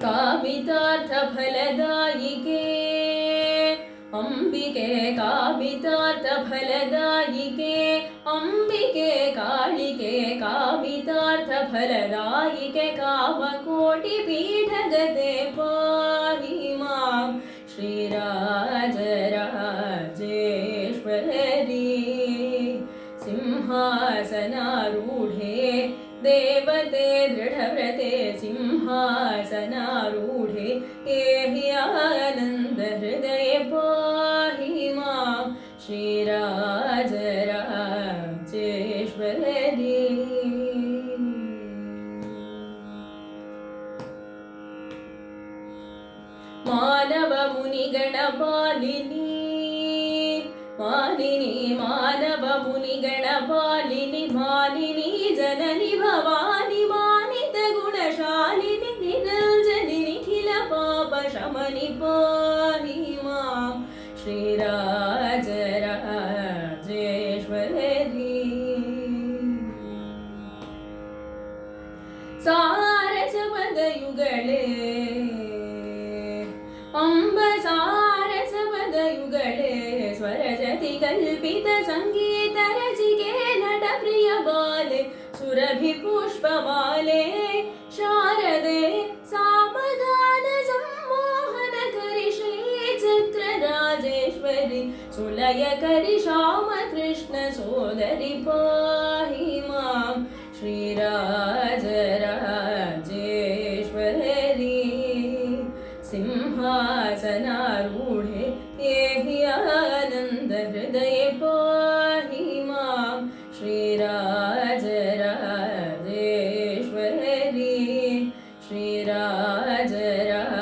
कामितार्थफलदायिके अम्बिके कामितार्थफलदायिके अम्बिके कालिके कामितार्थफलदायिके कामकोटिपीठगते पाहि मां श्रीराजराजेश्वरी सिंहासनारूढे देवते दृढव्रते सिंहासनारूढे एहि आनन्दहृदये पाहि मां श्रीराजराजेश्वरी मानवमुनिगणपालिनी मालिनी मानवमुनिगणपालिनी मालिनी जननी भवानी मानितगुणशालिनी निरञ्जनी निखिलपापशमनि पाहि मां श्रीराजराजेश्वरी सारसपदयुगळे अम्ब सारसपदयुगळे स्वरजति कल्पित संगीत रसिके नटप्रिय बाले सुरभिपुष्पमाले शारदे सामगान सम्मोहनकरि श्रीचक्रराजेश्वरि सुलयकरि श्यामकृष्ण सोदरि पाहि मां श्रीराजराजेश्वरी सिंहासनारूढे एहि आनन्दहृदये पाहि मां श्रीराजराजेश्वरी श्रीराजराजेश्वरी।